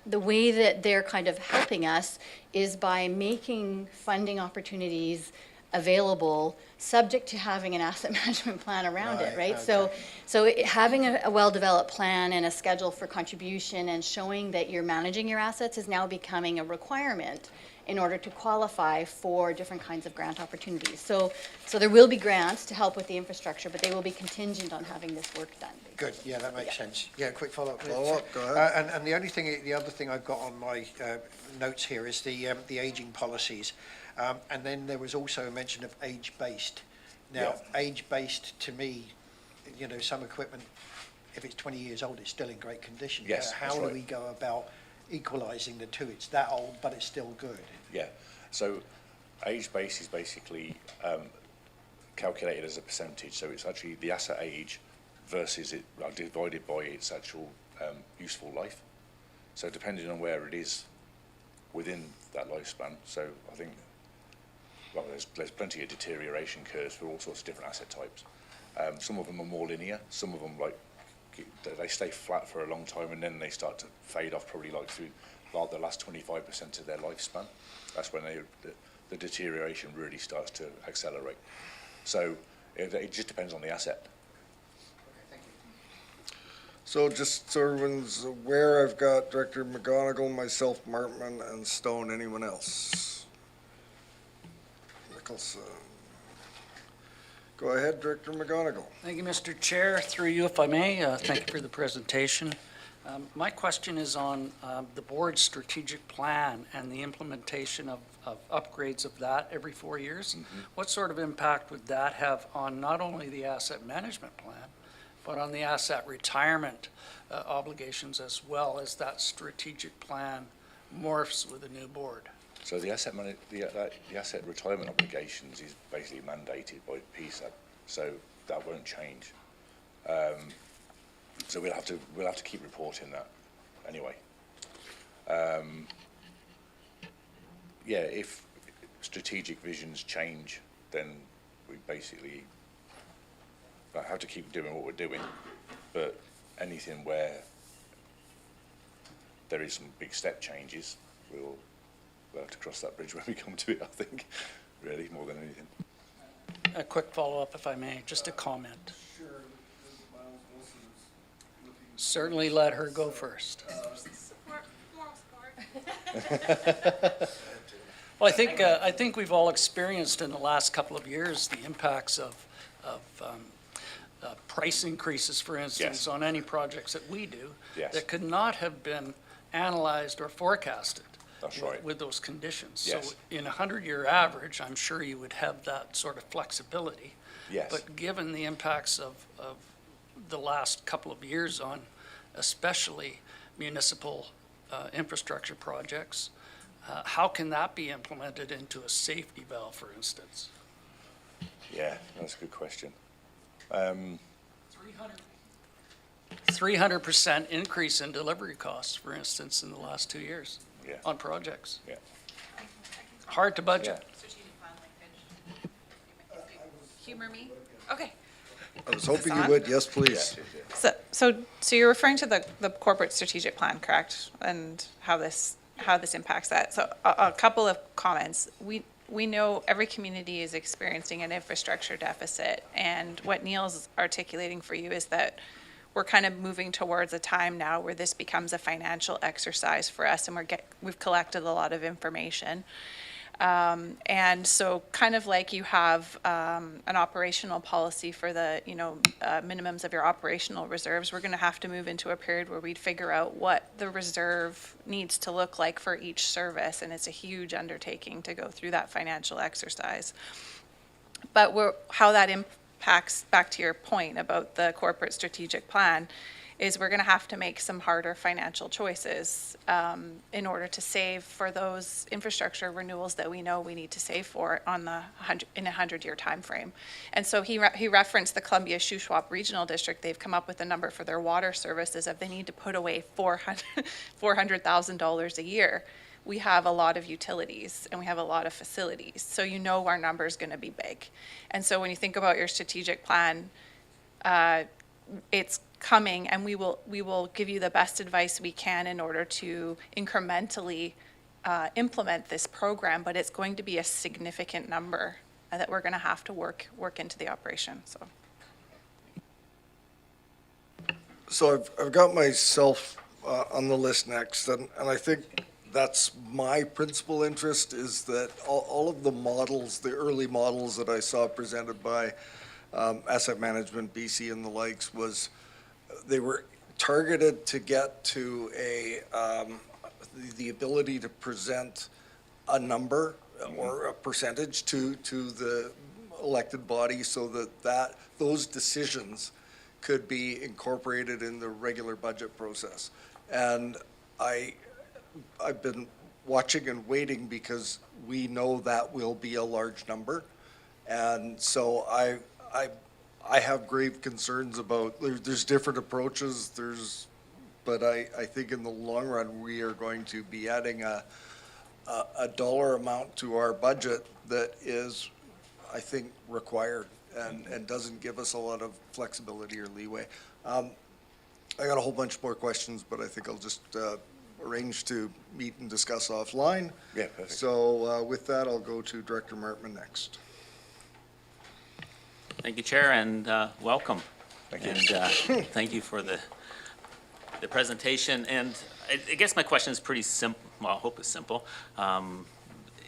The way that they're kind of helping us is by making funding opportunities available, subject to having an asset management plan around it, Right, right? So, okay. having a well-developed plan and a schedule for contribution and showing that you're managing your assets is now becoming a requirement in order to qualify for different kinds of grant opportunities. So there will be grants to help with the infrastructure, but they will be contingent on having this work done. Good, yeah, that makes sense. Yeah, quick follow-up. please. Follow-up, go ahead. And the other thing I've got on my notes here is the aging policies. And then there was also a mention of age-based. Now, age-based, to me, you know, some equipment, if it's 20 years old, it's still in great condition. Yes, How that's do right. we go about equalising the two? It's that old, but it's still good. Yeah. So age base is basically calculated as a percentage. So it's actually the asset age versus it divided by its actual useful life. So depending on where it is within that lifespan. So I think, well, there's plenty of deterioration curves for all sorts of different asset types. Some of them are more linear. Some of them they stay flat for a long time and then they start to fade off probably like through the last 25% of their lifespan. That's when the deterioration really starts to accelerate. So it just depends on the asset. So just so everyone's aware, I've got Director McGonigal, myself, Martman, and Stone. Anyone else? Nicholson. Go ahead, Director McGonigal. Thank you, Mr. Chair. Through you, if I may, thank you for the presentation. My question is on the board's strategic plan and the implementation of upgrades of that every 4 years. What sort of impact would that have on not only the asset management plan, but on the asset retirement obligations as well as that strategic plan morphs with a new board? So the asset retirement obligations is basically mandated by PSAB, so that won't change. So we'll have to keep reporting that anyway. Yeah, if strategic visions change, then we basically have to keep doing what we're doing. But anything where there is some big step changes, we'll have to cross that bridge when we come to it, I think, really, more than anything. A quick follow-up, if I may, just a comment. Certainly let her go first. Well, I think we've all experienced in the last couple of years the impacts of price increases, for instance, Yes. on any projects that we do. Yes. That could not have been analyzed or forecasted. That's right. With those conditions. Yes. So in a 100-year average, I'm sure you would have that sort of flexibility. Yes. But given the impacts of the last couple of years on especially municipal infrastructure projects, how can that be implemented into a safety valve, for instance? Yeah, that's a good question. 300% increase in delivery costs, for instance, in the last 2 years Yeah. on projects. Yeah. Hard to budget. Strategic plan language. Humor me? Okay. I was hoping you on? would. Yes, please. So you're referring to the corporate strategic plan, correct? And how this impacts that. So a couple of comments. We know every community is experiencing an infrastructure deficit, and what Neil's articulating for you is that we're kind of moving towards a time now where this becomes a financial exercise for us, and we've collected a lot of information. And so kind of like you have an operational policy for the, minimums of your operational reserves, we're going to have to move into a period where we'd figure out what the reserve needs to look like for each service. And it's a huge undertaking to go through that financial exercise. But how that impacts, back to your point about the corporate strategic plan, is we're going to have to make some harder financial choices in order to save for those infrastructure renewals that we know we need to save for in a 100-year time frame. And so he referenced the Columbia Shuswap Regional District. They've come up with a number for their water services of they need to put away $400,000 a year. We have a lot of utilities and we have a lot of facilities, so our number is going to be big. And so when you think about your strategic plan, it's coming, and we will give you the best advice we can in order to incrementally implement this program, but it's going to be a significant number that we're going to have to work into the operation. So I've got myself on the list next, and I think that's my principal interest, is that all of the models, the early models that I saw presented by Asset Management BC and the likes, they were targeted to get to the ability to present a number or a percentage to the elected body, so that those decisions could be incorporated in the regular budget process. And I've been watching and waiting because we know that will be a large number. And so I have grave concerns about, there's different approaches, but I think in the long run, we are going to be adding a dollar amount to our budget that is, I think, required and doesn't give us a lot of flexibility or leeway. I got a whole bunch more questions, but I think I'll just arrange to meet and discuss offline. Yeah, perfect. So with that, I'll go to Director Martman next. Thank you, Chair, and welcome. Thank you. And thank you for the presentation. And I guess my question is pretty simple. Well, I hope it's simple.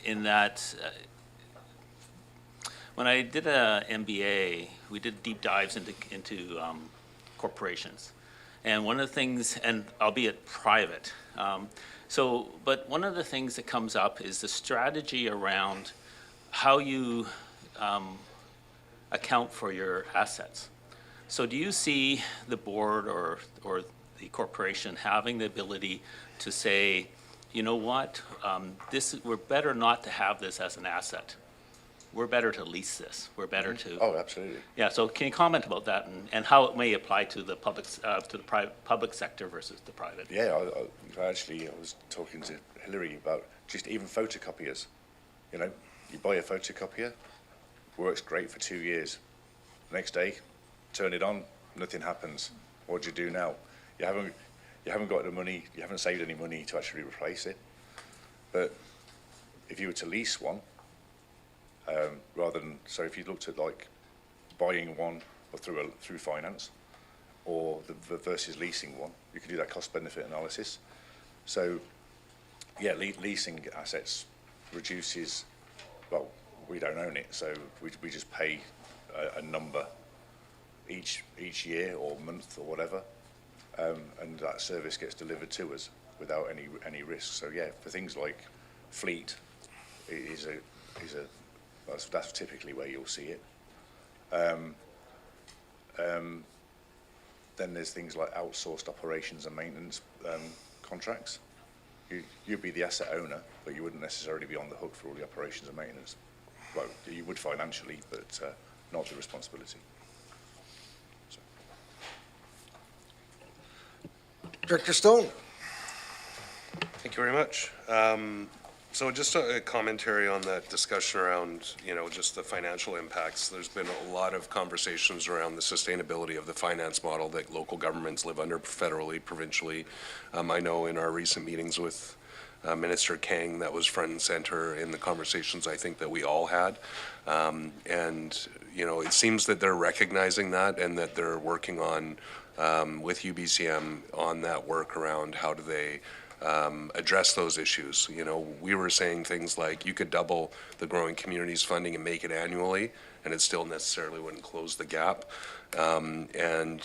In that, when I did a MBA, we did deep dives into corporations, and one of the things, and albeit private. But one of the things that comes up is the strategy around how you account for your assets. So do you see the board or the corporation having the ability to say, you know what, we're better not to have this as an asset. We're better to lease this. We're better to. Oh, absolutely. Yeah. So can you comment about that and how it may apply to the public sector versus the private? Yeah, I was talking to Hillary about just even photocopiers. You buy a photocopier, works great for 2 years. Next day, turn it on, nothing happens. What do you do now? You haven't got the money, you haven't saved any money to actually replace it. But if you were to lease one, if you looked at like buying one or through finance, or versus leasing one, you could do that cost benefit analysis. So, yeah, leasing assets reduces. Well, we don't own it, so we just pay a number each year or month or whatever, and that service gets delivered to us without any risk. So yeah, for things like fleet, that's typically where you'll see it. Then there's things like outsourced operations and maintenance contracts. You'd be the asset owner, but you wouldn't necessarily be on the hook for all the operations and maintenance. Well, you would financially, but not the responsibility. So. Director Stone. Thank you very much. So just a commentary on that discussion around, just the financial impacts. There's been a lot of conversations around the sustainability of the finance model that local governments live under federally, provincially. I know in our recent meetings with Minister Kang, that was front and center in the conversations I think that we all had. And, it seems that they're recognizing that and that they're working on, with UBCM on that work around how do they address those issues. We were saying things like you could double the growing communities funding and make it annually, and it still necessarily wouldn't close the gap. And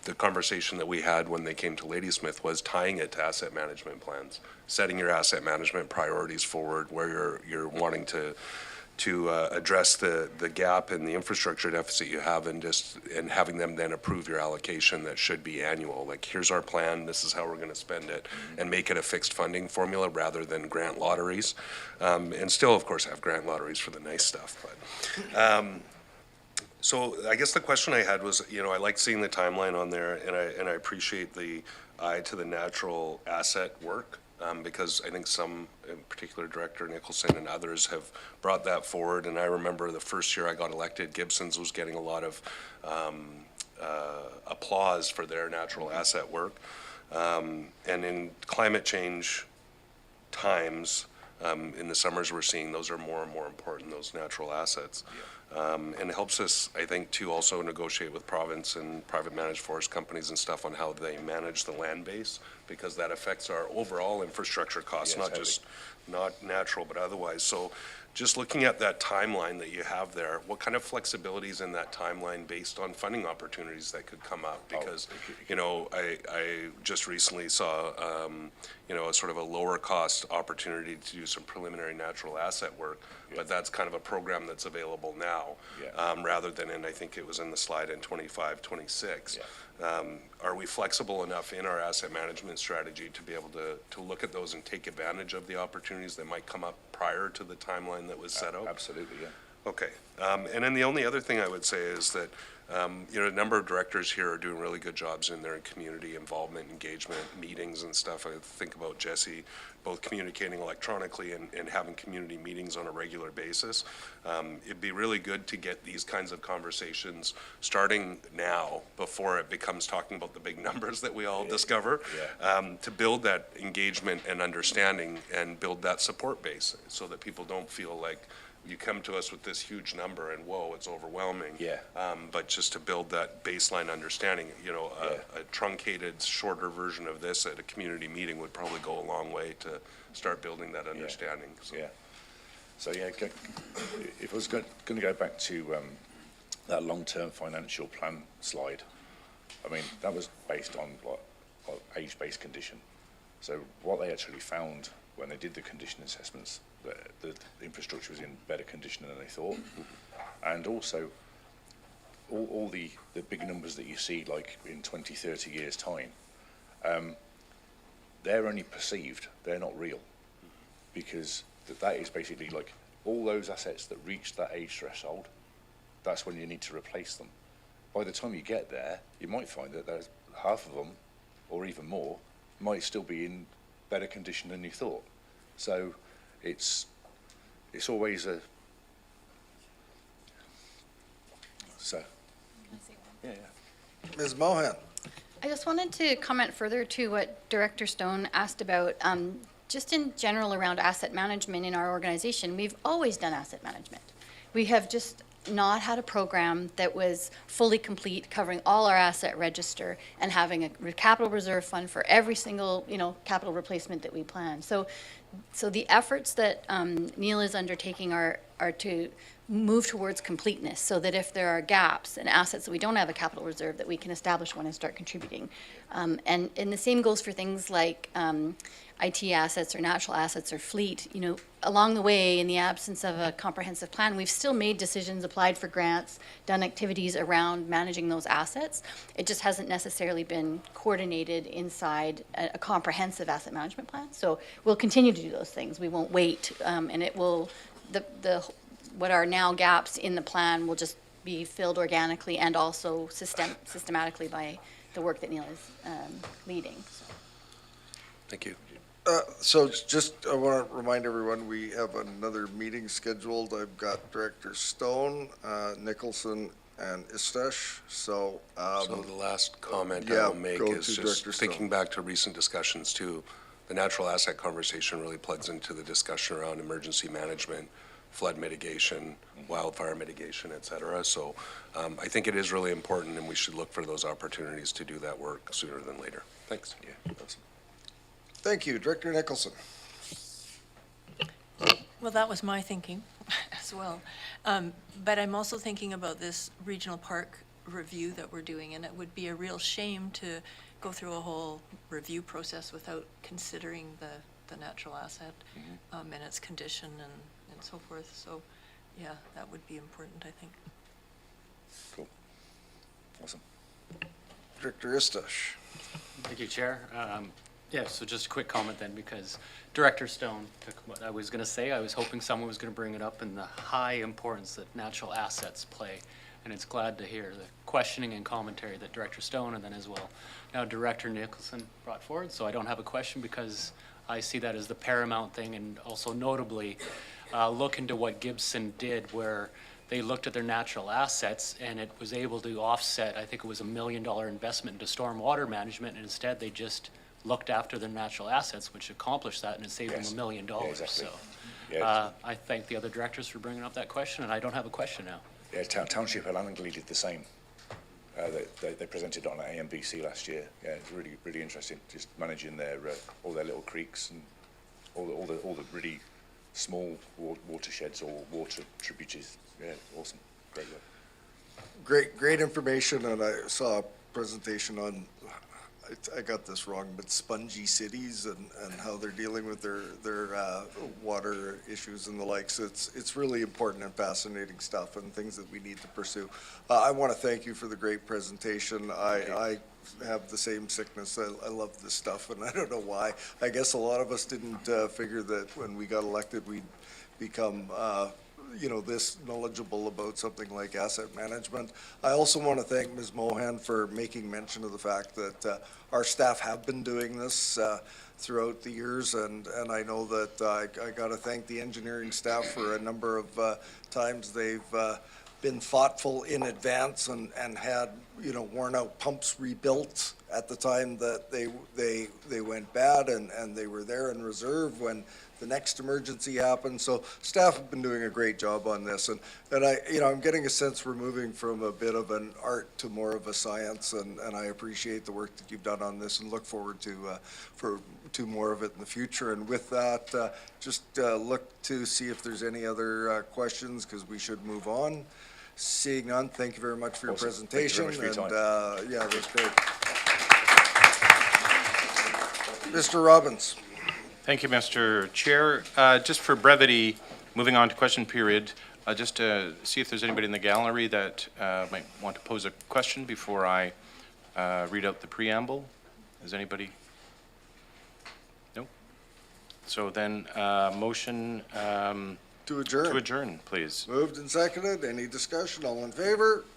the conversation that we had when they came to Ladysmith was tying it to asset management plans, setting your asset management priorities forward where you're wanting to address the gap in the infrastructure deficit you have and having them then approve your allocation that should be annual. Like, here's our plan, this is how we're going to spend it, and make it a fixed funding formula rather than grant lotteries. And still, of course, have grant lotteries for the nice stuff. But so I guess the question I had was, I like seeing the timeline on there, and I appreciate the eye to the natural asset work. Because I think some, in particular Director Nicholson and others, have brought that forward. And I remember the first year I got elected, Gibson's was getting a lot of applause for their natural asset work. And in climate change times, in the summers we're seeing, those are more and more important, those natural assets. And it helps us, I think, to also negotiate with province and private managed forest companies and stuff on how they manage the land base, because that affects our overall infrastructure costs, not natural, but otherwise. So just looking at that timeline that you have there, what kind of flexibility is in that timeline based on funding opportunities that could come up? Because, I just recently saw, a sort of a lower cost opportunity to do some preliminary natural asset work, but that's kind of a program that's available now, rather than I think it was in the slide in 25, 26. Are we flexible enough in our asset management strategy to be able to look at those and take advantage of the opportunities that might come up prior to the timeline that was set out? Absolutely, yeah. Okay. And then the only other thing I would say is that, a number of directors here are doing really good jobs in their community involvement, engagement, meetings and stuff. I think about Jesse, both communicating electronically and having community meetings on a regular basis. It'd be really good to get these kinds of conversations starting now before it becomes talking about the big numbers that we all discover, to build that engagement and understanding and build that support base so that people don't feel like you come to us with this huge number and whoa, it's overwhelming. But just to build that baseline understanding, a truncated, shorter version of this at a community meeting would probably go a long way to start building that understanding. So if I was going to go back to that long-term financial plan slide, I mean, that was based on age-based condition. So what they actually found when they did the condition assessments, the infrastructure was in better condition than they thought. And also, all the big numbers that you see, like in 20, 30 years' time, they're only perceived, they're not real. Because that is basically like all those assets that reach that age threshold, that's when you need to replace them. By the time you get there, you might find that there's half of them, or even more, might still be in better condition than you thought. So it's always a Ms. Mohan? I just wanted to comment further to what Director Stone asked about, just in general around asset management in our organization. We've always done asset management. We have just not had a program that was fully complete, covering all our asset register and having a capital reserve fund for every single, capital replacement that we plan. So the efforts that Neil is undertaking are to move towards completeness, so that if there are gaps and assets that we don't have a capital reserve, that we can establish one and start contributing. And the same goes for things like IT assets or natural assets or fleet. Along the way, in the absence of a comprehensive plan, we've still made decisions, applied for grants, done activities around managing those assets. It just hasn't necessarily been coordinated inside a comprehensive asset management plan. So we'll continue to do those things. We won't wait, and it will, what are now gaps in the plan will just be filled organically and also systematically by the work that Neil is leading. So. Thank you. So just, I want to remind everyone, we have another meeting scheduled. I've got Director Stone, Nicholson, and Istesh, so. So the last comment yeah, I'll make go is to just Director Stone. thinking back to recent discussions too. The natural asset conversation really plugs into the discussion around emergency management, flood mitigation, wildfire mitigation, et cetera. So I think it is really important, and we should look for those opportunities to do that work sooner than later. Thanks. Yeah, awesome. Thank you. Director Nicholson. Well, that was my thinking as well. But I'm also thinking about this regional park review that we're doing, and it would be a real shame to go through a whole review process without considering the natural asset and its condition and so forth. So, yeah, that would be important, I think. Cool. Awesome. Director Istesh. Thank you, Chair. Yeah, so just a quick comment then, because Director Stone took what I was going to say. I was hoping someone was going to bring it up in the high importance that natural assets play. And it's glad to hear the questioning and commentary that Director Stone and then as well now Director Nicholson brought forward. So I don't have a question because I see that as the paramount thing, and also notably look into what Gibson did where they looked at their natural assets and it was able to offset, I think it was $1 million investment into stormwater management, and instead they just looked after their natural assets, which accomplished that, and it saved Yes. them $1 million. Yeah, exactly. So Yeah. I thank the other directors for bringing up that question, and I don't have a question now. Yeah, Township of Langley did the same. They presented on AMBC last year. Yeah, it's really, really interesting. Just managing their all their little creeks and all the really small watersheds or water tributaries. Yeah, awesome. Great work. Great information, and I saw a presentation on, I got this wrong, but spongy cities and how they're dealing with their water issues and the like. So it's really important and fascinating stuff and things that we need to pursue. I want to thank you for the great presentation. I have the same sickness. I love this stuff, and I don't know why. I guess a lot of us didn't figure that when we got elected, we'd become this knowledgeable about something like asset management. I also want to thank Ms. Mohan for making mention of the fact that our staff have been doing this throughout the years, and I know that I got to thank the engineering staff for a number of times they've been thoughtful in advance and had, worn out pumps rebuilt at the time that they went bad, and they were there in reserve when the next emergency happened. So staff have been doing a great job on this, and I'm getting a sense we're moving from a bit of an art to more of a science, and I appreciate the work that you've done on this and look forward to more of it in the future. And with that, just look to see if there's any other questions, because we should move on. Seeing none, thank you very much for your Awesome. Thank you presentation. very much for your And yeah, that's great. Mr. Robbins. Thank you, Mr. Chair. Just for brevity, moving on to question period, just to see if there's anybody in the gallery that might want to pose a question before I read out the preamble. Is anybody? No? So then, motion To adjourn. to adjourn, please. Moved and seconded. Any discussion? All in favor?